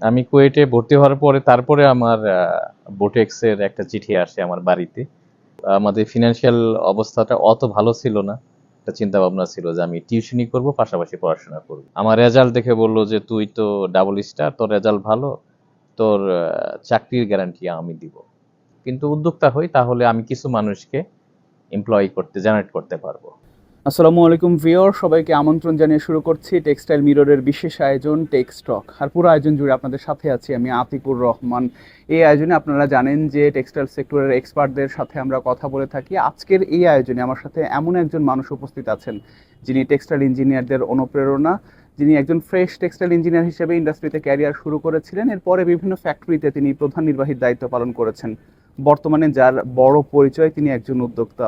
আমি কুয়েটে ভর্তি হওয়ার পরে তারপরে আমার বোটেক্সের একটা চিঠি আসে আমার বাড়িতে। আমাদের ফিনান্সিয়াল অবস্থাটা অত ভালো ছিল না। একটা চিন্তা ভাবনা ছিল যে আমি টিউশনি করব, পাশাপাশি পড়াশোনা করব। আমার রেজাল্ট দেখে বলল যে তুই তো ডাবল স্টার, তোর রেজাল্ট ভালো, তোর চাকরির গ্যারান্টি আমি দিব। কিন্তু উদ্যোক্তা হই তাহলে আমি কিছু মানুষকে এমপ্লয়ি করতে জেনারেট করতে পারবো। আসসালামু আলাইকুম ভিউয়ার, সবাইকে আমন্ত্রণ জানিয়ে শুরু করছি টেক্সটাইল মিররের বিশেষ আয়োজন টেক্সটক। আর পুরো আয়োজন জুড়ে আপনাদের সাথে আছি আমি আতিকুর রহমান। এই আয়োজনে আপনারা জানেন যে টেক্সটাইল সেক্টরের এক্সপার্টদের সাথে আমরা কথা বলে থাকি। আজকের এই আয়োজনে আমার সাথে এমন একজন মানুষ উপস্থিত আছেন যিনি টেক্সটাইল ইঞ্জিনিয়ারদের অনুপ্রেরণা, যিনি একজন ফ্রেশ টেক্সটাইল ইঞ্জিনিয়ার হিসেবে ইন্ডাস্ট্রিতে ক্যারিয়ার শুরু করেছিলেন। এরপরে বিভিন্ন ফ্যাক্টরিতে তিনি প্রধান নির্বাহীর দায়িত্ব পালন করেছেন। বর্তমানে যার বড় পরিচয়, তিনি একজন উদ্যোক্তা।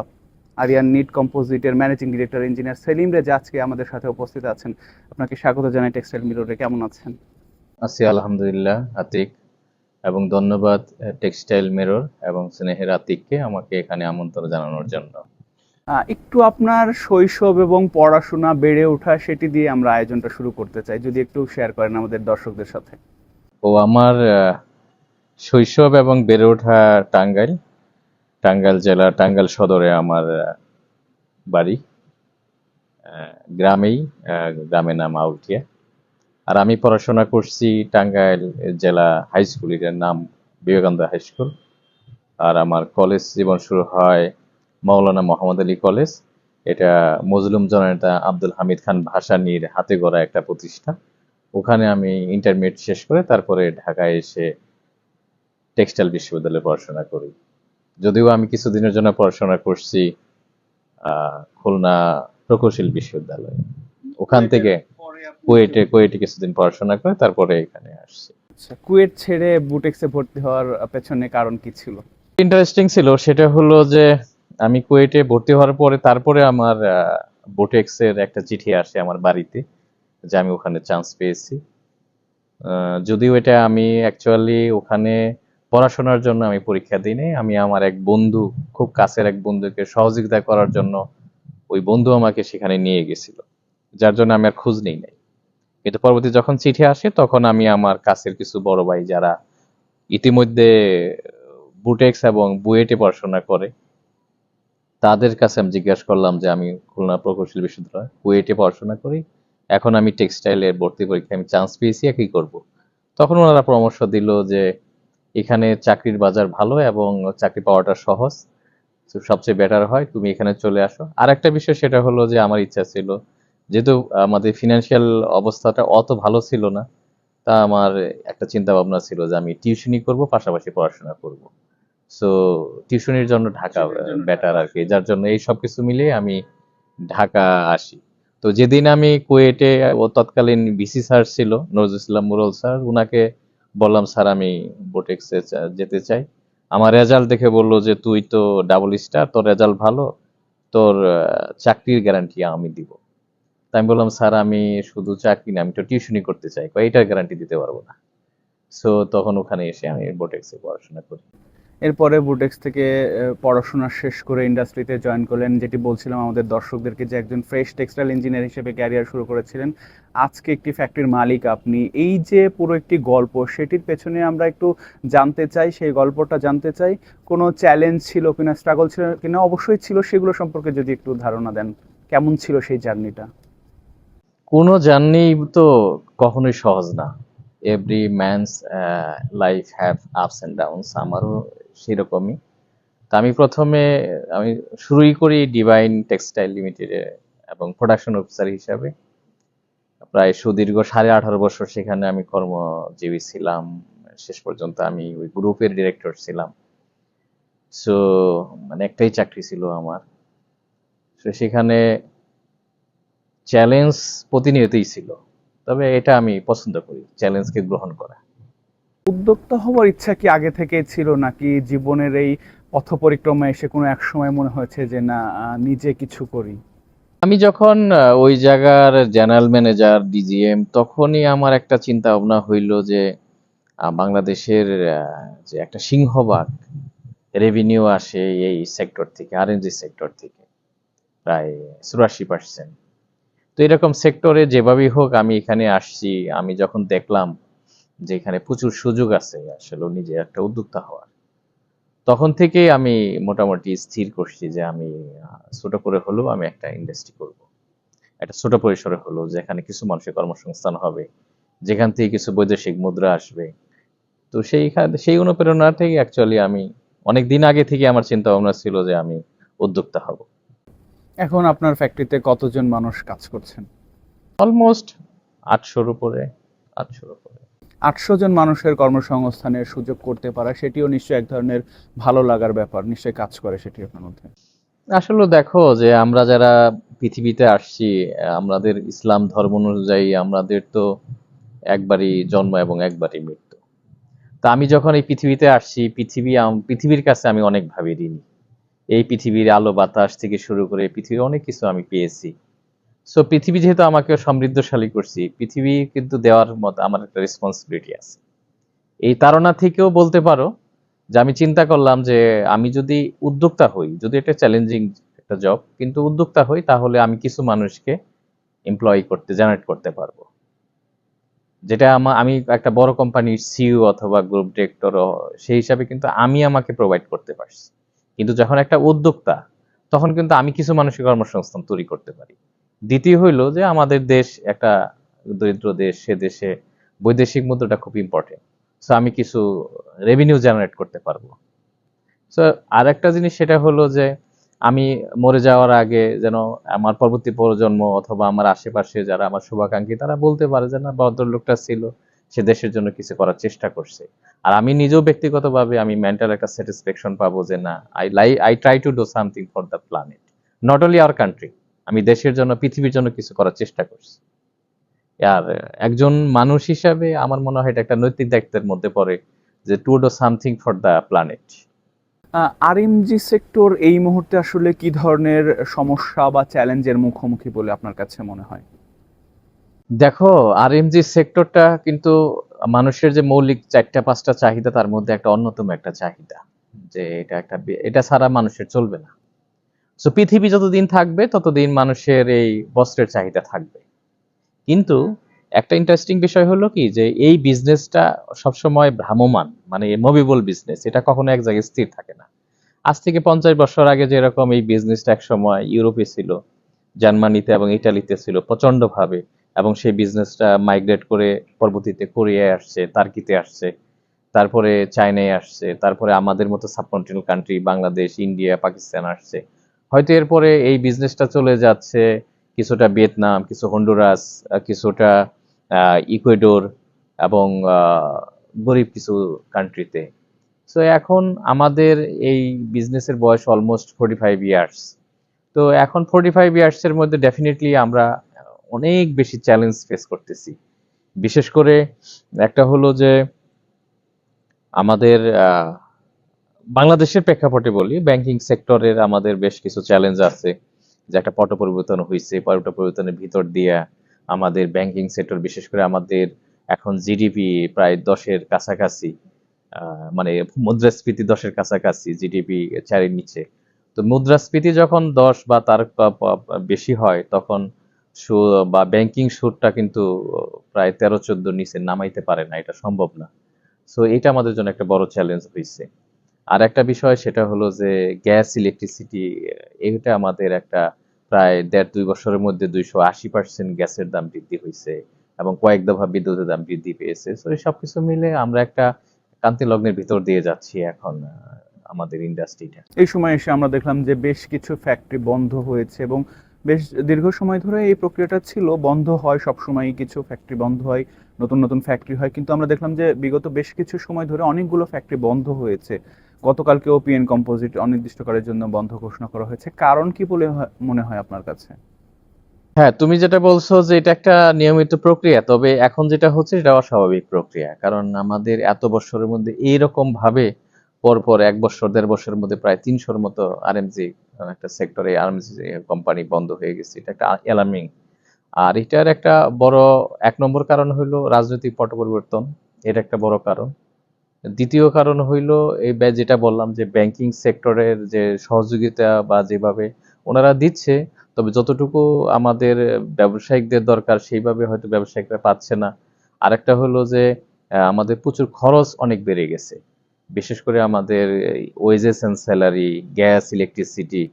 আরিয়ান নিট কম্পোজিটের managing director engineer Selim Reza আজকে আমাদের সাথে উপস্থিত আছেন। আপনাকে স্বাগত জানাই টেক্সটাইল মিররে। কেমন আছেন? আছি আলহামদুলিল্লাহ আতিক, এবং ধন্যবাদ টেক্সটাইল মিরর এবং স্নেহের আতিককে আমাকে এখানে আমন্ত্রণ জানানোর জন্য। একটু আপনার শৈশব এবং পড়াশোনা, বেড়ে ওঠা, সেটি দিয়ে আমরা আয়োজনটা শুরু করতে চাই, যদি একটু শেয়ার করেন আমাদের দর্শকদের সাথে। আমার শৈশব এবং বেড়ে ওঠা টাঙ্গাইল, টাঙ্গাইল জেলা টাঙ্গাইল সদরে আমার বাড়ি। গ্রামেই, গ্রামের নাম আউটিয়া। আর আমি পড়াশোনা করছি টাঙ্গাইল জেলা হাই স্কুল, এটার নাম বিবেকানন্দ হাই স্কুল। আর আমার কলেজ জীবন শুরু হয় মাওলানা মোহাম্মদ আলী কলেজ। এটা মজলুম জননেতা আব্দুল হামিদ খান ভাসানীর হাতে গড়া একটা প্রতিষ্ঠান। ওখানে আমি ইন্টারমিডিয়েট শেষ করে তারপরে ঢাকায় এসে টেক্সটাইল বিশ্ববিদ্যালয়ে পড়াশোনা করি। যদিও আমি কিছুদিনের জন্য পড়াশোনা করছি খুলনা প্রকৌশল বিশ্ববিদ্যালয়ে। ওখান থেকে কুয়েটে কিছুদিন পড়াশোনা করে তারপরে এখানে আসছি। আচ্ছা, কুয়েট ছেড়ে বুটেক্সে ভর্তি হওয়ার পেছনে কারণ কি ছিল? ইন্টারেস্টিং ছিল সেটা হলো যে আমি কুয়েটে ভর্তি হওয়ার পরে তারপরে আমার বোটেক্সের একটা চিঠি আসে আমার বাড়িতে যে আমি ওখানে চান্স পেয়েছি। যদিও এটা আমি অ্যাকচুয়ালি ওখানে পড়াশোনার জন্য আমি পরীক্ষা দিইনি, আমি আমার এক বন্ধু, খুব কাছের এক বন্ধুকে সহযোগিতা করার জন্য ওই বন্ধু আমাকে সেখানে নিয়ে গেছিল, যার জন্য আমি আর খোঁজ নিই নাই। কিন্তু পরবর্তী যখন চিঠি আসে তখন আমি আমার কাছের কিছু বড় ভাই যারা ইতিমধ্যে বুটেক্স এবং বুয়েটে পড়াশোনা করে তাদের কাছে আমি জিজ্ঞাসা করলাম যে আমি খুলনা প্রকৌশল বিশ্ববিদ্যালয় কুয়েটে পড়াশোনা করি, এখন আমি টেক্সটাইলের ভর্তি পরীক্ষায় আমি চান্স পেয়েছি, কি করব। তখন ওনারা পরামর্শ দিল যে এখানে চাকরির বাজার ভালো এবং চাকরি পাওয়াটা সহজ, তো সবচেয়ে বেটার হয় তুমি এখানে চলে আসো। আর একটা বিষয় সেটা হলো যে আমার ইচ্ছা ছিল, যেহেতু আমাদের ফিনান্সিয়াল অবস্থাটা অত ভালো ছিল না, তা আমার একটা চিন্তা ভাবনা ছিল যে আমি টিউশনি করব, পাশাপাশি পড়াশোনা করব। সো টিউশনির জন্য ঢাকা বেটার আর কি, যার জন্য এই সব কিছু মিলিয়ে আমি ঢাকা আসি। তো যেদিন আমি কুয়েটে, ও তৎকালীন ভিসি স্যার ছিল নজরুল ইসলাম মুরল স্যার, উনাকে বললাম স্যার আমি বোটেক্সে যেতে চাই। আমার রেজাল্ট দেখে বললো যে তুই তো ডাবল স্টার, তোর রেজাল্ট ভালো, তোর চাকরির গ্যারান্টি আমি দিব। তাই আমি বললাম স্যার আমি শুধু চাকরি না, আমি তো টিউশনি করতে চাই, এটার গ্যারান্টি দিতে পারবো না। সো তখন ওখানে এসে আমি বোটেক্সে পড়াশোনা করি। এরপরে বুটেক্স থেকে পড়াশোনা শেষ করে ইন্ডাস্ট্রিতে জয়েন করলেন, যেটি বলছিলাম আমাদের দর্শকদেরকে যে একজন ফ্রেশ টেক্সটাইল ইঞ্জিনিয়ার হিসেবে ক্যারিয়ার শুরু করেছিলেন। আজকে একটি ফ্যাক্টরির মালিক আপনি। এই যে পুরো একটি গল্প, সেটির পেছনে আমরা একটু জানতে চাই, সেই গল্পটা জানতে চাই। কোনো চ্যালেঞ্জ ছিল কিনা, স্ট্রাগল ছিল কিনা? অবশ্যই ছিল, সেগুলো সম্পর্কে যদি একটু ধারণা দেন, কেমন ছিল সেই জার্নিটা? কোনো জার্নি তো কখনোই সহজ না। Every man's life have ups and downs, আমারও সেরকমই। তা আমি প্রথমে আমি শুরুই করি ডিভাইন টেক্সটাইল লিমিটেডে এবং প্রোডাকশন অফিসার হিসাবে। প্রায় সুদীর্ঘ 18.5 বছর সেখানে আমি কর্মজীবী ছিলাম। শেষ পর্যন্ত আমি ওই গ্রুপের ডিরেক্টর ছিলাম। সো মানে একটাই চাকরি ছিল আমার। তো সেখানে চ্যালেঞ্জ প্রতিনিয়তই ছিল, তবে এটা আমি পছন্দ করি, চ্যালেঞ্জকে গ্রহণ করা। উদ্যোক্তা হওয়ার ইচ্ছা কি আগে থেকে ছিল, নাকি জীবনের এই পথ পরিক্রমায় এসে কোনো এক সময় মনে হয়েছে যে না, নিজে কিছু করি? আমি যখন ওই জায়গার জেনারেল ম্যানেজার ডিজিএম, তখনই আমার একটা চিন্তা ভাবনা হইল যে বাংলাদেশের যে একটা সিংহভাগ রেভিনিউ আসে এই সেক্টর থেকে, আরএনজি সেক্টর থেকে, প্রায় 84%। তো এরকম সেক্টরে যেভাবেই হোক আমি এখানে আসছি, আমি যখন দেখলাম যেখানে প্রচুর সুযোগ আছে আসলে নিজে একটা উদ্যোক্তা হওয়ার। তখন থেকেই আমি মোটামুটি স্থির করছি যে আমি ছোট করে হলেও আমি একটা ইন্ডাস্ট্রি করব। একটা ছোট পরিসরে হলেও, যেখানে কিছু মানুষের কর্মসংস্থান হবে, যেখান থেকে কিছু বৈদেশিক মুদ্রা আসবে। তো সেই অনুপ্রেরণা থেকে অ্যাকচুয়ালি আমি অনেক দিন আগে থেকে আমার চিন্তা ভাবনা ছিল যে আমি উদ্যোক্তা হব। এখন আপনার ফ্যাক্টরিতে কতজন মানুষ কাজ করছেন? অলমোস্ট 800-র উপরে। 800-র উপরে। 800 জন মানুষের কর্মসংস্থানের সুযোগ করতে পারা, সেটিও নিশ্চয়ই এক ধরনের ভালো লাগার ব্যাপার, নিশ্চয়ই কাজ করে সেটি আপনার মধ্যে। আসলে দেখো যে আমরা যারা পৃথিবীতে আসছি, আমাদের ইসলাম ধর্ম অনুযায়ী আমাদের তো একবারই জন্ম এবং একবারই মৃত্যু। তা আমি যখন এই পৃথিবীতে আসছি, পৃথিবীর কাছে আমি অনেক ভাবে ঋণী। এই পৃথিবীর আলো বাতাস থেকে শুরু করে পৃথিবীর অনেক কিছু আমি পেয়েছি। সো পৃথিবী যেহেতু আমাকে সমৃদ্ধশালী করছি, পৃথিবী কিন্তু দেওয়ার মতো আমার একটা রেসপন্সিবিলিটি আছে। এই তাড়না থেকেও বলতে পারো যে আমি চিন্তা করলাম যে আমি যদি উদ্যোক্তা হই, যদি এটা চ্যালেঞ্জিং একটা জব, কিন্তু উদ্যোক্তা হই, তাহলে আমি কিছু মানুষকে জেনারেট করতে পারবো। যেটা আমি একটা বড় কোম্পানির সিইও অথবা গ্রুপ ডিরেক্টর, সেই হিসাবে কিন্তু আমি আমাকে প্রোভাইড করতে পারছি। কিন্তু যখন একটা উদ্যোক্তা, তখন কিন্তু আমি কিছু মানুষের কর্মসংস্থান তৈরি করতে পারি। দ্বিতীয় হইলো যে আমাদের দেশ একটা দরিদ্র দেশ, সে দেশে বৈদেশিক মুদ্রাটা খুব ইম্পর্টেন্ট। সো আমি কিছু রেভিনিউ জেনারেট করতে পারবো। সো আর একটা জিনিস সেটা হলো যে আমি মরে যাওয়ার আগে যেন আমার পরবর্তী প্রজন্ম অথবা আমার আশেপাশে যারা আমার শুভাকাঙ্ক্ষী, তারা বলতে পারে যে না, ভদ্রলোকটা ছিল, সে দেশের জন্য কিছু করার চেষ্টা করছে। আর আমি নিজেও ব্যক্তিগতভাবে আমি মেন্টাল একটা স্যাটিসফ্যাকশন পাবো যে না, I try to do something for the planet, not only our country. আমি দেশের জন্য, পৃথিবীর জন্য কিছু করার চেষ্টা করছি। আর একজন মানুষ হিসাবে আমার মনে হয় এটা একটা নৈতিক দায়িত্বের মধ্যে পড়ে যে to do something for the planet. RMG sector এই মুহূর্তে আসলে কি ধরনের সমস্যা বা চ্যালেঞ্জের মুখোমুখি বলে আপনার কাছে মনে হয়? দেখো, আরএমজি সেক্টরটা কিন্তু মানুষের যে মৌলিক 4-5টা চাহিদা, তার মধ্যে একটা অন্যতম একটা চাহিদা, যে এটা ছাড়া মানুষের চলবে না। সো পৃথিবী যতদিন থাকবে ততদিন মানুষের এই বস্ত্রের চাহিদা থাকবে। কিন্তু একটা ইন্টারেস্টিং বিষয় হলো কি, যে এই বিজনেসটা সবসময় ভ্রাম্যমান, মানে মুভেবল বিজনেস, এটা কখনো এক জায়গায় স্থির থাকে না। আজ থেকে 50 বছর আগে যেরকম এই বিজনেসটা এক সময় ইউরোপে ছিল, জার্মানিতে এবং ইটালিতে ছিল প্রচন্ড ভাবে, এবং সেই বিজনেসটা মাইগ্রেট করে পরবর্তীতে কোরিয়ায় আসছে, তার্কিতে আসছে, তারপরে চায়নায় আসছে, তারপরে আমাদের মতো subcontinental country Bangladesh, India, Pakistan আসছে। হয়তো এরপরে এই বিজনেসটা চলে যাচ্ছে কিছুটা ভিয়েতনাম, কিছু হন্ডুরাস, কিছুটা ইকুয়েডর, এবং গরিব কিছু কান্ট্রিতে। সো এখন আমাদের এই বিজনেসের বয়স অলমোস্ট 45 ইয়ার্স। তো এখন 45 ইয়ার্স এর মধ্যে ডেফিনেটলি আমরা অনেক বেশি চ্যালেঞ্জ ফেস করতেছি। বিশেষ করে একটা হলো যে আমাদের বাংলাদেশের প্রেক্ষাপটে বলি, ব্যাংকিং সেক্টরের আমাদের বেশ কিছু চ্যালেঞ্জ আছে। যে একটা পট পরিবর্তন হয়েছে, পট পরিবর্তনের ভিতর দিয়ে আমাদের ব্যাংকিং সেক্টর, বিশেষ করে আমাদের এখন জিডিপি প্রায় 10-এর কাছাকাছি, মানে মুদ্রাস্ফীতি 10-এর কাছাকাছি, জিডিপি 4-এর নিচে। তো মুদ্রাস্ফীতি যখন 10 বা তার বেশি হয়, তখন বা ব্যাংকিং সুদটা কিন্তু প্রায় 13-14 নিচে নামাইতে পারে না, এটা সম্ভব না। সো এটা আমাদের জন্য একটা বড় চ্যালেঞ্জ হয়েছে। আর একটা বিষয় সেটা হলো যে গ্যাস, ইলেকট্রিসিটি, এটা আমাদের একটা প্রায় 1.5-2 বছরের মধ্যে 280% গ্যাসের দাম বৃদ্ধি হয়েছে, এবং কয়েক দফা বিদ্যুতের দাম বৃদ্ধি পেয়েছে। সো এই সবকিছু মিলে আমরা একটা ক্রান্তি লগ্নের ভিতর দিয়ে যাচ্ছি এখন আমাদের ইন্ডাস্ট্রিটা। এই সময় এসে আমরা দেখলাম যে বেশ কিছু ফ্যাক্টরি বন্ধ হয়েছে, এবং বেশ দীর্ঘ সময় ধরে এই প্রক্রিয়াটা ছিল, বন্ধ হয় সবসময়, কিছু ফ্যাক্টরি বন্ধ হয়, নতুন নতুন ফ্যাক্টরি হয়, কিন্তু আমরা দেখলাম যে বিগত বেশ কিছু সময় ধরে অনেকগুলো ফ্যাক্টরি বন্ধ হয়েছে। গতকালকে ওপিএন কম্পোজিট অনির্দিষ্টকালের জন্য বন্ধ ঘোষণা করা হয়েছে। কারণ কি বলে মনে হয় আপনার কাছে? হ্যাঁ, তুমি যেটা বলছো যে এটা একটা নিয়মিত প্রক্রিয়া, তবে এখন যেটা হচ্ছে এটা অস্বাভাবিক প্রক্রিয়া। কারণ আমাদের এত বছরের মধ্যে এইরকম ভাবে পরপর 1 বছর 1.5 বছরের মধ্যে প্রায় 300-র মতো আরএমজি একটা সেক্টরে আরএমজি কোম্পানি বন্ধ হয়ে গেছে, এটা একটা অ্যালার্মিং। আর এটার একটা বড় 1 নম্বর কারণ হইলো রাজনৈতিক পট পরিবর্তন, এটা একটা বড় কারণ। দ্বিতীয় কারণ হইলো এই যেটা বললাম যে ব্যাংকিং সেক্টরের যে সহযোগিতা বা যেভাবে ওনারা দিচ্ছে, তবে যতটুকু আমাদের ব্যবসায়িকদের দরকার সেইভাবে হয়তো ব্যবসায়িকরা পাচ্ছে না। আরেকটা হলো যে আমাদের প্রচুর খরচ অনেক বেড়ে গেছে। বিশেষ করে আমাদের wages and salary, gas, electricity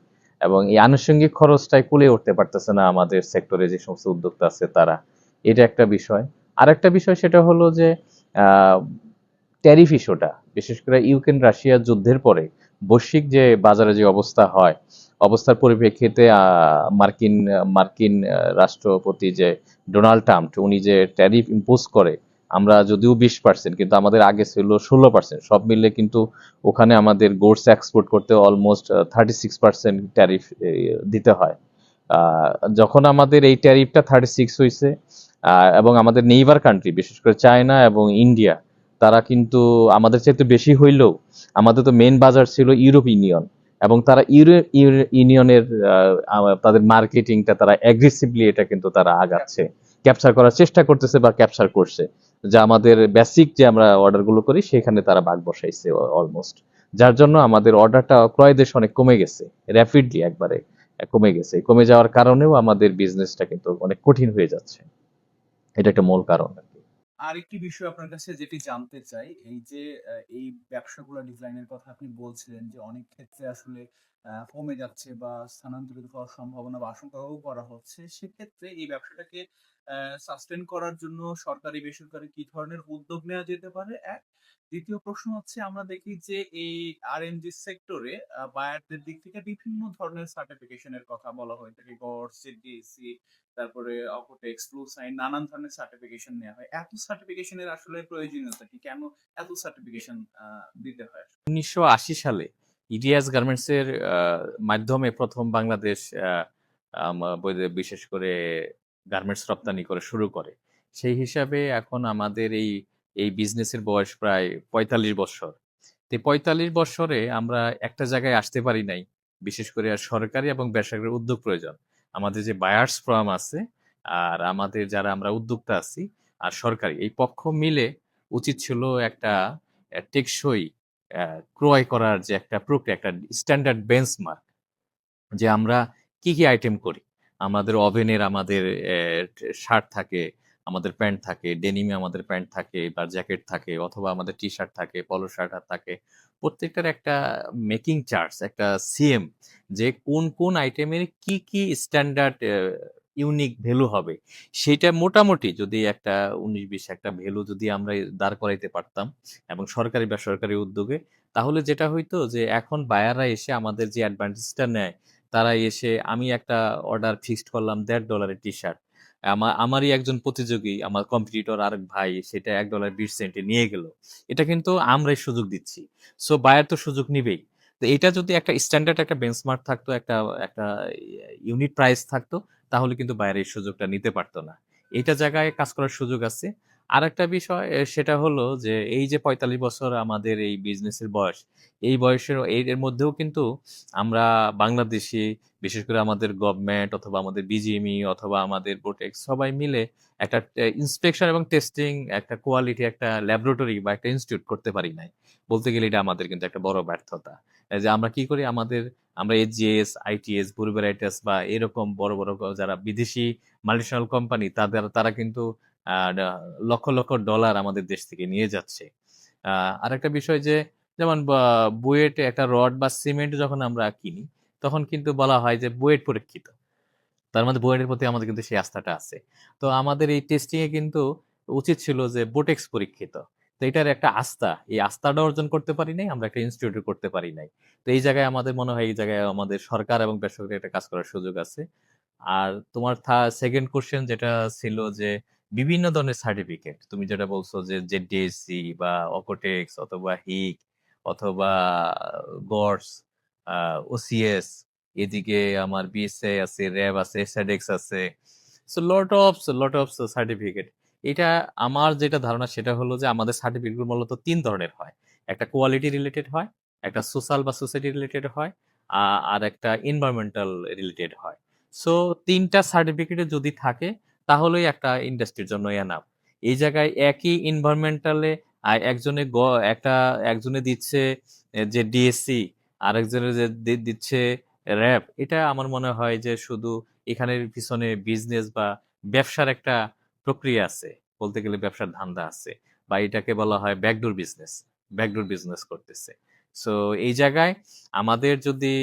এবং এই আনুষঙ্গিক খরচটাই কুলিয়ে উঠতে পারতেছে না আমাদের সেক্টরে যে সমস্ত উদ্যোক্তা আছে তারা। এটা একটা বিষয়। আরেকটা বিষয় সেটা হলো যে আহ, ট্যারিফ ইস্যুটা, বিশেষ করে ইউক্রেন রাশিয়া যুদ্ধের পরে বৈশ্বিক যে বাজারে যে অবস্থা হয়, অবস্থার পরিপ্রেক্ষিতে মার্কিন মার্কিন রাষ্ট্রপতি যে ডোনাল্ড ট্রাম্প উনি যে ট্যারিফ ইম্পোজ করে, আমরা যদিও 20% কিন্তু আমাদের আগে ছিল 16%, সব মিলে কিন্তু ওখানে আমাদের গোডস এক্সপোর্ট করতে অলমোস্ট 36% ট্যারিফ দিতে হয়। আহ, যখন আমাদের এই ট্যারিফটা 36 হয়েছে, এবং আমাদের নেইবার কান্ট্রি বিশেষ করে চায়না এবং ইন্ডিয়া তারা কিন্তু আমাদের চাইতে বেশি হইলেও আমাদের তো মেন বাজার ছিল ইউরোপ ইউনিয়ন, এবং তারা ইউনিয়নের তাদের মার্কেটিংটা তারা অ্যাগ্রেসিভলি এটা কিন্তু তারা আগাচ্ছে, ক্যাপচার করার চেষ্টা করতেছে বা ক্যাপচার করছে, যা আমাদের বেসিক যে আমরা অর্ডারগুলো করি সেখানে তারা ভাগ বসাইছে অলমোস্ট। যার জন্য আমাদের অর্ডারটা ক্রয় দেশ অনেক কমে গেছে, র্যাপিডলি একবারে কমে গেছে। কমে যাওয়ার কারণেও আমাদের বিজনেসটা কিন্তু অনেক কঠিন হয়ে যাচ্ছে। এটা একটা মূল কারণ আর কি। আরেকটি বিষয় আপনার কাছে যেটি জানতে চাই, এই যে এই ব্যবসাগুলো ডিজাইনের কথা আপনি বলছিলেন যে অনেক ক্ষেত্রে আসলে কমে যাচ্ছে বা স্থানান্তরিত হওয়ার সম্ভাবনা বা আশঙ্কাও করা হচ্ছে। সেক্ষেত্রে এই ব্যবসাটাকে সাস্টেইন করার জন্য সরকারি বেসরকারি কি ধরনের উদ্যোগ নেওয়া যেতে পারে? এক। দ্বিতীয় প্রশ্ন হচ্ছে আমরা দেখি যে এই আরএমজি সেক্টরে বায়ারদের দিক থেকে বিভিন্ন ধরনের সার্টিফিকেশন এর কথা বলা হয়ে থাকে। গডস, জিডিসি, তারপরে অকোটেক্স, ব্লু সাইন, নানান ধরনের সার্টিফিকেশন নেওয়া হয়। এত সার্টিফিকেশনের আসলে প্রয়োজনীয়তা কি? কেন এত সার্টিফিকেশন দিতে হয়? 1980 সালে ইডিএস গার্মেন্টসের মাধ্যমে প্রথম বাংলাদেশ বিশেষ করে গার্মেন্টস রপ্তানি করে শুরু করে। সেই হিসাবে এখন আমাদের এই এই বিজনেসের বয়স প্রায় ৪৫ বছর। তো ৪৫ বছরে আমরা একটা জায়গায় আসতে পারি নাই। বিশেষ করে সরকারি এবং বেসরকারি উদ্যোগ প্রয়োজন। আমাদের যে বায়ার্স ফার্ম আছে আর আমাদের যারা আমরা উদ্যোক্তা আছি আর সরকারি এই পক্ষ মিলে উচিত ছিল একটা টেকসই ক্রয় করার যে একটা প্রক্রিয়া, একটা স্ট্যান্ডার্ড বেঞ্চমার্ক, যে আমরা কি, কি আইটেম করি। আমাদের ওভেনের আমাদের শার্ট থাকে, আমাদের প্যান্ট থাকে, ডেনিমে আমাদের প্যান্ট থাকে বা জ্যাকেট থাকে অথবা আমাদের টি-শার্ট থাকে, পলো শার্ট থাকে। প্রত্যেকটার একটা মেকিং চার্টস, একটা সিএম, যে কোন, কোন আইটেমের কি, কি স্ট্যান্ডার্ড ইউনিক ভ্যালু হবে। সেইটা মোটামুটি যদি একটা ১৯-২০ একটা ভ্যালু যদি আমরা দাঁড় করাইতে পারতাম এবং সরকারি বেসরকারি উদ্যোগে, তাহলে যেটা হইতো যে এখন বায়াররা এসে আমাদের যে অ্যাডভান্টেজটা নেয়, তারা এসে আমি একটা অর্ডার ফিক্সড করলাম $১.৫ এর টি-শার্ট। আমারই একজন প্রতিযোগী, আমার কম্পিটিটর আরেক ভাই সেটা $১.২০ নিয়ে গেল। এটা কিন্তু আমরাই সুযোগ দিচ্ছি। সো বায়ার তো সুযোগ নিবেই। তো এটা যদি একটা স্ট্যান্ডার্ড একটা বেঞ্চমার্ক থাকতো, একটা একটা ইউনিট প্রাইস থাকতো, তাহলে কিন্তু বায়ার এই সুযোগটা নিতে পারত না। এইটা জায়গায় কাজ করার সুযোগ আছে। আরেকটা বিষয় সেটা হলো যে এই যে ৪৫ বছর আমাদের এই বিজনেসের বয়স, এই বয়সের এর মধ্যেও কিন্তু আমরা বাংলাদেশী, বিশেষ করে আমাদের গভর্নমেন্ট অথবা আমাদের বিজিএমই অথবা আমাদের বোটেক্স সবাই মিলে একটা ইন্সপেকশন এবং টেস্টিং, একটা কোয়ালিটি, একটা ল্যাবরেটরি বা একটা ইনস্টিটিউট করতে পারি নাই। বলতে গেলে এটা আমাদের কিন্তু একটা বড় ব্যর্থতা। এই যে আমরা কি করি, আমরা এজিএস, আইটিএস, বুড়ি ভ্যারাইটাস বা এরকম বড়, বড় যারা বিদেশি মাল্টিন্যাশনাল কোম্পানি তারা কিন্তু লক্ষ, লক্ষ ডলার আমাদের দেশ থেকে নিয়ে যাচ্ছে। আরেকটা বিষয় যে যেমন বুয়েটে একটা রড বা সিমেন্ট যখন আমরা কিনি, তখন কিন্তু বলা হয় যে বুয়েট পরীক্ষিত। তার মধ্যে বুয়েটের প্রতি আমাদের কিন্তু সেই আস্থাটা আছে। তো আমাদের এই টেস্টিং এ কিন্তু উচিত ছিল যে বোটেক্স পরীক্ষিত। তো এটার একটা আস্থা, এই আস্থাটা অর্জন করতে পারি নাই, আমরা একটা ইনস্টিটিউট করতে পারি নাই। তো এই জায়গায় আমাদের মনে হয় এই জায়গায় আমাদের সরকার এবং বেসরকারি একটা কাজ করার সুযোগ আছে। আর তোমার সেকেন্ড কোশ্চেন যেটা ছিল যে বিভিন্ন ধরনের সার্টিফিকেট তুমি যেটা বলছো যে জেডিএসসি বা অকোটেক্স অথবা হিক অথবা গডস, ওসিএস, এদিকে আমার বিএসএ আছে, র্যাব আছে, এসএডএক্স আছে। So lot of certificate. এটা আমার যেটা ধারণা সেটা হলো যে আমাদের সার্টিফিকেটগুলো মূলত ৩ ধরনের হয়। একটা কোয়ালিটি রিলেটেড হয়, একটা সোশ্যাল বা সোসাইটি রিলেটেড হয়, আর একটা এনভায়রনমেন্টাল রিলেটেড হয়। সো ৩টা সার্টিফিকেটে যদি থাকে তাহলেই একটা ইন্ডাস্ট্রির জন্য এনাফ। এই জায়গায় একই এনভায়রনমেন্টালে একজনে একটা একজনে দিচ্ছে যে ডিএসসি, আরেকজনের যে দিচ্ছে র‍্যাব। এটা আমার মনে হয় যে শুধু এখানের পিছনে বিজনেস বা ব্যবসার একটা প্রক্রিয়া আছে। বলতে গেলে ব্যবসার ধান্দা আছে। বা এটাকে বলা হয় ব্যাকডোর বিজনেস করতেছে। সো এই জায়গায় আমাদের যদি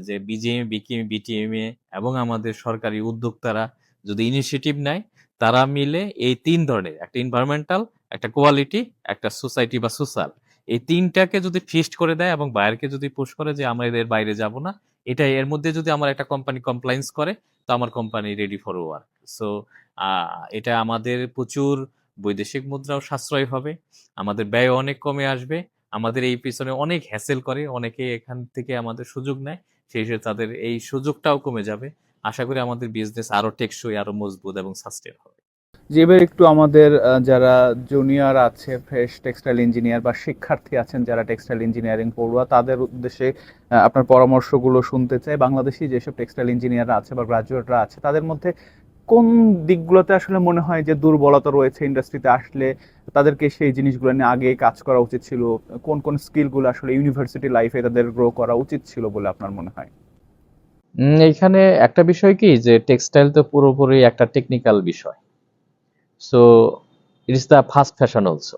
যে বিজিএম বিটিএমএ এবং আমাদের সরকারি উদ্যোক্তারা যদি ইনিশিয়েটিভ নেয়, তারা মিলে এই ৩ ধরনের একটা এনভায়রনমেন্টাল, একটা কোয়ালিটি, একটা সোসাইটি বা সোশ্যাল, এই ৩টাকে যদি ফিক্সড করে দেয় এবং বায়ারকে যদি পুশ করে যে আমরা এদের বাইরে যাব না, এটাই এর মধ্যে যদি আমার একটা কোম্পানি কমপ্লায়েন্স করে, তো আমার company ready for work. So এটা আমাদের প্রচুর বৈদেশিক মুদ্রাও সাশ্রয় হবে, আমাদের ব্যয় অনেক কমে আসবে, আমাদের এই পিছনে অনেক হ্যাসেল করে, অনেকে এখান থেকে আমাদের সুযোগ নেয়, সেই হিসেবে তাদের এই সুযোগটাও কমে যাবে। আশা করি আমাদের বিজনেস আরো টেকসই, আরো মজবুত এবং সাস্টেন হবে। যে এবার একটু আমাদের যারা জুনিয়র আছে, ফ্রেশ টেক্সটাইল ইঞ্জিনিয়ার বা শিক্ষার্থী আছেন যারা টেক্সটাইল ইঞ্জিনিয়ারিং পড়ুয়া, তাদের উদ্দেশ্যে আপনার পরামর্শগুলো শুনতে চাই। বাংলাদেশি যেসব টেক্সটাইল ইঞ্জিনিয়াররা আছে বা গ্রাজুয়েটরা আছে, তাদের মধ্যে কোন দিকগুলোতে আসলে মনে হয় যে দুর্বলতা রয়েছে ইন্ডাস্ট্রিতে আসলে তাদেরকে সেই জিনিসগুলো নিয়ে আগে কাজ করা উচিত ছিল? কোন কোন স্কিলগুলো আসলে ইউনিভার্সিটি লাইফে তাদের গ্রো করা উচিত ছিল বলে আপনার মনে হয়? এইখানে একটা বিষয় কি যে টেক্সটাইল তো পুরোপুরি একটা টেকনিক্যাল বিষয়। So it is the fast fashion also.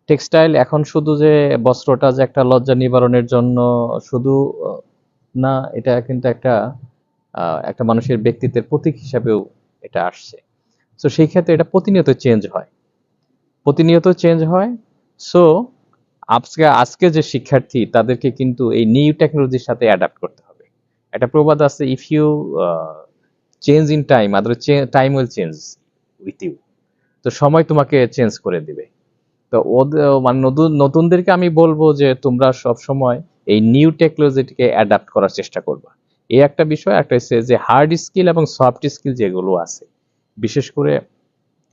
Textile এখন শুধু যে বস্ত্রটা যে একটা লজ্জা নিবারণের জন্য শুধু না, এটা কিন্তু একটা মানুষের ব্যক্তিত্বের প্রতীক হিসাবেও এটা আসছে। সো সেই ক্ষেত্রে এটা প্রতিনিয়ত চেঞ্জ হয়। সো আজকে যে শিক্ষার্থী, তাদেরকে কিন্তু এই নিউ টেকনোলজির সাথে অ্যাডাপ্ট করতে হবে। একটা প্রবাদ আছে, if you change in time, other time will change with you. তো সময় তোমাকে চেঞ্জ করে দিবে। তো মানে নতুনদেরকে আমি বলবো যে তোমরা সব সময় এই নিউ টেকনোলজিটিকে অ্যাডাপ্ট করার চেষ্টা করবা। এই একটা বিষয়। একটা হচ্ছে যে হার্ড স্কিল এবং সফট স্কিল যেগুলো আছে, বিশেষ করে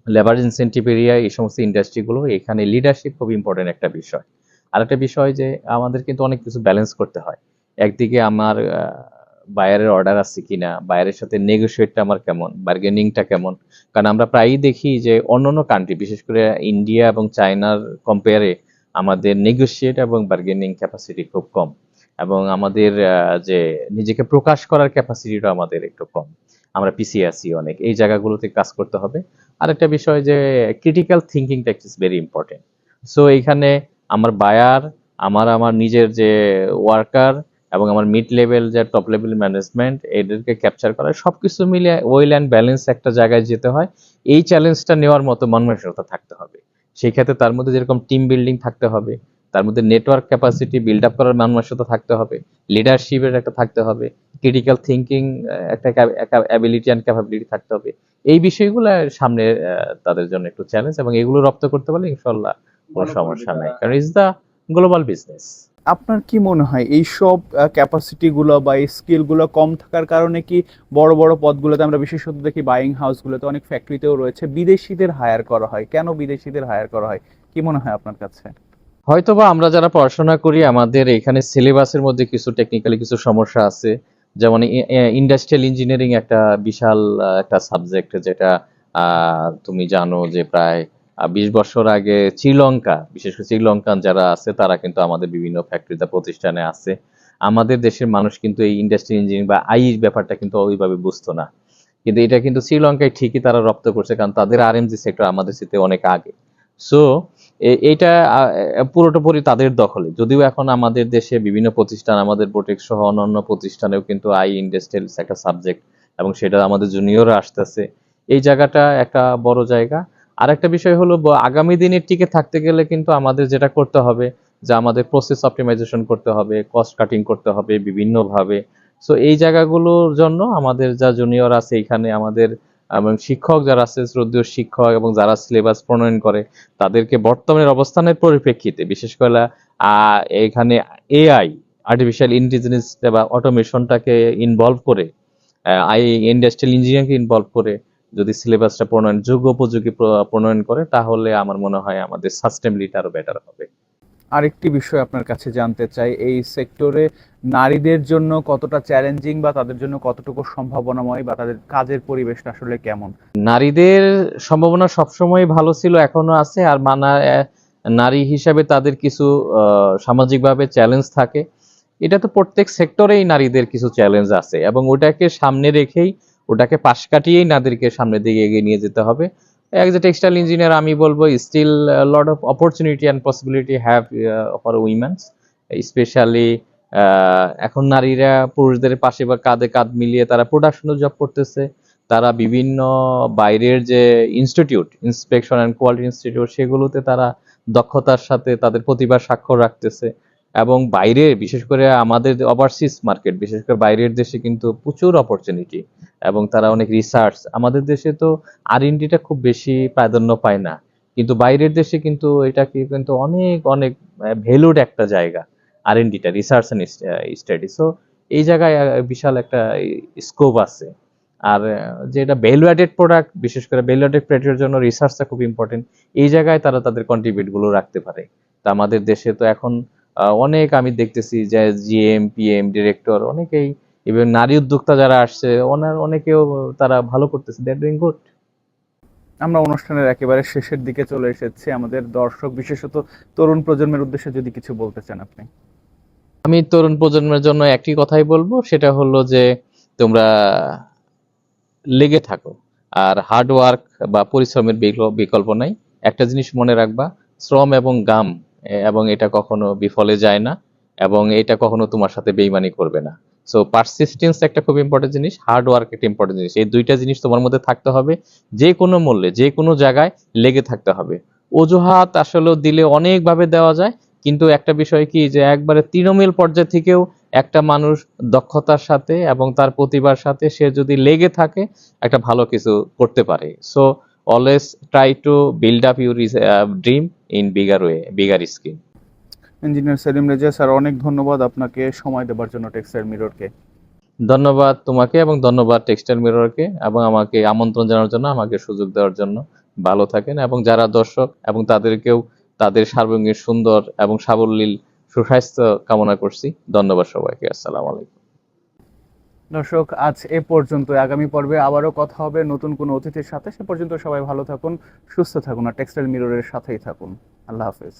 লেবার ইনসেন্টিভ এরিয়া, এই সমস্ত ইন্ডাস্ট্রিগুলো, এখানে লিডারশিপ খুব ইম্পর্টেন্ট একটা বিষয়। আর একটা বিষয় যে আমাদের কিন্তু অনেক কিছু ব্যালেন্স করতে হয়। একদিকে আমার বায়ারের অর্ডার আছে কিনা, বায়ারের সাথে নেগোশিয়েটটা আমার কেমন, বার্গেনিংটা কেমন। কারণ আমরা প্রায়ই দেখি যে অন্যান্য কান্ট্রি, বিশেষ করে ইন্ডিয়া এবং চায়নার কম্পেয়ারে আমাদের নেগোশিয়েট এবং বার্গেনিং ক্যাপাসিটি খুব কম, এবং আমাদের যে নিজেকে প্রকাশ করার ক্যাপাসিটিটা আমাদের একটু কম। আমরা পিছিয়ে আছি অনেক, এই জায়গাগুলোতে কাজ করতে হবে। আরেকটা বিষয় যে ক্রিটিক্যাল থিঙ্কিংটা ইজ ভেরি ইম্পর্টেন্ট। সো এইখানে আমার বায়ার, আমার নিজের যে ওয়ার্কার এবং আমার মিড লেভেল যে টপ লেভেল ম্যানেজমেন্ট, এদেরকে ক্যাপচার করা, সবকিছু মিলে ওয়েল অ্যান্ড ব্যালেন্স একটা জায়গায় যেতে হয়। এই চ্যালেঞ্জটা নেওয়ার মতো মানসিকতা থাকতে হবে। সেই ক্ষেত্রে তার মধ্যে যেরকম টিম বিল্ডিং থাকতে হবে, তার মধ্যে নেটওয়ার্ক ক্যাপাসিটি বিল্ড আপ করার মানসিকতা থাকতে হবে, লিডারশিপের একটা থাকতে হবে, ক্রিটিক্যাল থিঙ্কিং একটা অ্যাবিলিটি অ্যান্ড ক্যাপাবিলিটি থাকতে হবে। এই বিষয়গুলো সামনে তাদের জন্য একটু চ্যালেঞ্জ, এবং এগুলো রপ্ত করতে পারলে ইনশাল্লাহ কোনো সমস্যা নাই, কারণ ইটস দ্য গ্লোবাল বিজনেস। আপনার কি মনে হয় এইসব ক্যাপাসিটিগুলো বা এই স্কিলগুলো কম থাকার কারণে কি বড় বড় পদগুলোতে আমরা বিশেষত দেখি বাইং হাউসগুলোতে, অনেক ফ্যাক্টরিতেও রয়েছে, বিদেশিদের হায়ার করা হয়? কেন বিদেশিদের হায়ার করা হয়, কি মনে হয় আপনার কাছে? হয়তোবা আমরা যারা পড়াশোনা করি, আমাদের এখানে সিলেবাসের মধ্যে কিছু টেকনিক্যালি কিছু সমস্যা আছে। যেমন ইন্ডাস্ট্রিয়াল ইঞ্জিনিয়ারিং একটা বিশাল একটা সাবজেক্ট, যেটা তুমি জানো যে প্রায় 20 বছর আগে শ্রীলঙ্কা, বিশেষ করে শ্রীলঙ্কান যারা আছে, তারা কিন্তু আমাদের বিভিন্ন ফ্যাক্টরিতে প্রতিষ্ঠানে আছে। আমাদের দেশের মানুষ কিন্তু এই ইন্ডাস্ট্রিয়াল ইঞ্জিনিয়ারিং বা ব্যাপারটা কিন্তু ওইভাবে বুঝতো না। কিন্তু এটা কিন্তু শ্রীলঙ্কায় ঠিকই তারা রপ্ত করছে, কারণ তাদের আরএমজি সেক্টর আমাদের সাথে অনেক আগে। সো এইটা পুরোপুরি তাদের দখলে। যদিও এখন আমাদের দেশে বিভিন্ন প্রতিষ্ঠান, আমাদের বোটেক্স সহ অন্যান্য প্রতিষ্ঠানেও কিন্তু ইন্ডাস্ট্রিয়াল একটা সাবজেক্ট, এবং সেটা আমাদের জুনিয়ররা আসতেছে। এই জায়গাটা একটা বড় জায়গা। আরেকটা বিষয় হলো, আগামী দিনে টিকে থাকতে গেলে কিন্তু আমাদের যেটা করতে হবে, যে আমাদের প্রসেস অপটিমাইজেশন করতে হবে, কস্ট কাটিং করতে হবে বিভিন্নভাবে। সো এই জায়গাগুলোর জন্য আমাদের যা জুনিয়র আছে এখানে, আমাদের এবং শিক্ষক যারা আছে, শ্রদ্ধেয় শিক্ষক এবং যারা সিলেবাস প্রণয়ন করে, তাদেরকে বর্তমানের অবস্থানের পরিপ্রেক্ষিতে, বিশেষ করে এখানে এআই, আর্টিফিশিয়াল ইন্টেলিজেন্স বা অটোমেশনটাকে ইনভলভ করে, ইন্ডাস্ট্রিয়াল ইঞ্জিনিয়ারিংকে ইনভলভ করে যদি সিলেবাসটা যোগ্য উপযোগী প্রণয়ন করে, তাহলে আমার মনে হয় আমাদের সাস্টেনেবিলিটি আরো বেটার হবে। আরেকটি বিষয় আপনার কাছে জানতে চাই, এই সেক্টরে নারীদের জন্য কতটা চ্যালেঞ্জিং বা তাদের জন্য কতটুকু সম্ভাবনাময়, বা তাদের কাজের পরিবেশটা আসলে কেমন? নারীদের সম্ভাবনা সবসময় ভালো ছিল, এখনো আছে। আর নারী হিসাবে তাদের কিছু সামাজিকভাবে চ্যালেঞ্জ থাকে। এটা তো প্রত্যেক সেক্টরেই নারীদের কিছু চ্যালেঞ্জ আছে, এবং ওটাকে সামনে রেখেই, ওটাকে পাশ কাটিয়েই নারীদেরকে সামনের দিকে এগিয়ে নিয়ে যেতে হবে। As a textile engineer, আমি বলবো still a lot of opportunity and possibility have for women, especially এখন নারীরা পুরুষদের পাশে বা কাঁধে কাঁধ মিলিয়ে তারা প্রোডাকশনাল জব করতেছে। তারা বিভিন্ন বাইরের যে institute, inspection and quality institute, সেগুলোতে তারা দক্ষতার সাথে তাদের প্রতিভার স্বাক্ষর রাখতেছে। এবং বাইরে বিশেষ করে আমাদের ওভারসিজ মার্কেট, বিশেষ করে বাইরের দেশে কিন্তু প্রচুর অপরচুনিটি, এবং তারা অনেক রিসার্চ। আমাদের দেশে তো আর&ডিটা খুব বেশি প্রাধান্য পায় না, কিন্তু বাইরের দেশে কিন্তু এটা কিন্তু অনেক অনেক ভ্যালুড একটা জায়গা আর&ডিটা, রিসার্চ অ্যান্ড স্টাডি। সো এই জায়গায় বিশাল একটা স্কোপ আছে। আর যেটা ভ্যালু অ্যাডেড প্রোডাক্ট, বিশেষ করে ভ্যালু অ্যাডেড প্রোডাক্টের জন্য রিসার্চটা খুব ইম্পর্টেন্ট। এই জায়গায় তারা তাদের কন্ট্রিবিউট গুলো রাখতে পারে। তা আমাদের দেশে তো এখন অনেক আমি দেখতেছি যে জিএম, পিএম, ডিরেক্টর অনেকেই, ইভেন নারী উদ্যোক্তা যারা আসছে অনেকেও তারা ভালো করতেছে, দে আর ডুইং গুড। আমরা অনুষ্ঠানের একেবারে শেষের দিকে চলে এসেছি। আমাদের দর্শক, বিশেষত তরুণ প্রজন্মের উদ্দেশ্যে যদি কিছু বলতে চান আপনি। আমি তরুণ প্রজন্মের জন্য একটি কথাই বলবো, সেটা হলো যে তোমরা লেগে থাকো। আর হার্ড ওয়ার্ক বা পরিশ্রমের বিকল্প নাই। একটা জিনিস মনে রাখবা, শ্রম এবং গাম, এবং এটা কখনো বিফলে যায় না, এবং এটা কখনো তোমার সাথে বেইমানি করবে না। সো পারসিস্টেন্স একটা খুব ইম্পর্টেন্ট জিনিস, হার্ড ওয়ার্ক একটা ইম্পর্টেন্ট জিনিস। এই দুইটা জিনিস তোমার মধ্যে থাকতে হবে। যে কোনো মূল্যে, যে কোনো জায়গায় লেগে থাকতে হবে। অজুহাত আসলে দিলে অনেকভাবে দেওয়া যায়, কিন্তু একটা বিষয় কি, যে একবারে তৃণমূল পর্যায় থেকেও একটা মানুষ দক্ষতার সাথে এবং তার প্রতিভার সাথে সে যদি লেগে থাকে, একটা ভালো কিছু করতে পারে। So always try to build up your dream in bigger way, bigger skill. Engineer Selim Reza sir, অনেক ধন্যবাদ আপনাকে সময় দেওয়ার জন্য টেক্সটাইল মিররকে। ধন্যবাদ তোমাকে, এবং ধন্যবাদ টেক্সটাইল মিররকে, এবং আমাকে আমন্ত্রণ জানানোর জন্য, আমাকে সুযোগ দেওয়ার জন্য। ভালো থাকেন, এবং যারা দর্শক এবং তাদেরকেও তাদের সার্বঙ্গীন সুন্দর এবং সাবলীল সুস্বাস্থ্য কামনা করছি। ধন্যবাদ সবাইকে। আসসালামু আলাইকুম। দর্শক, আজ এ পর্যন্ত। আগামী পর্বে আবারও কথা হবে নতুন কোনো অতিথির সাথে। সে পর্যন্ত সবাই ভালো থাকুন, সুস্থ থাকুন, আর টেক্সটাইল মিররের সাথেই থাকুন। আল্লাহ হাফেজ।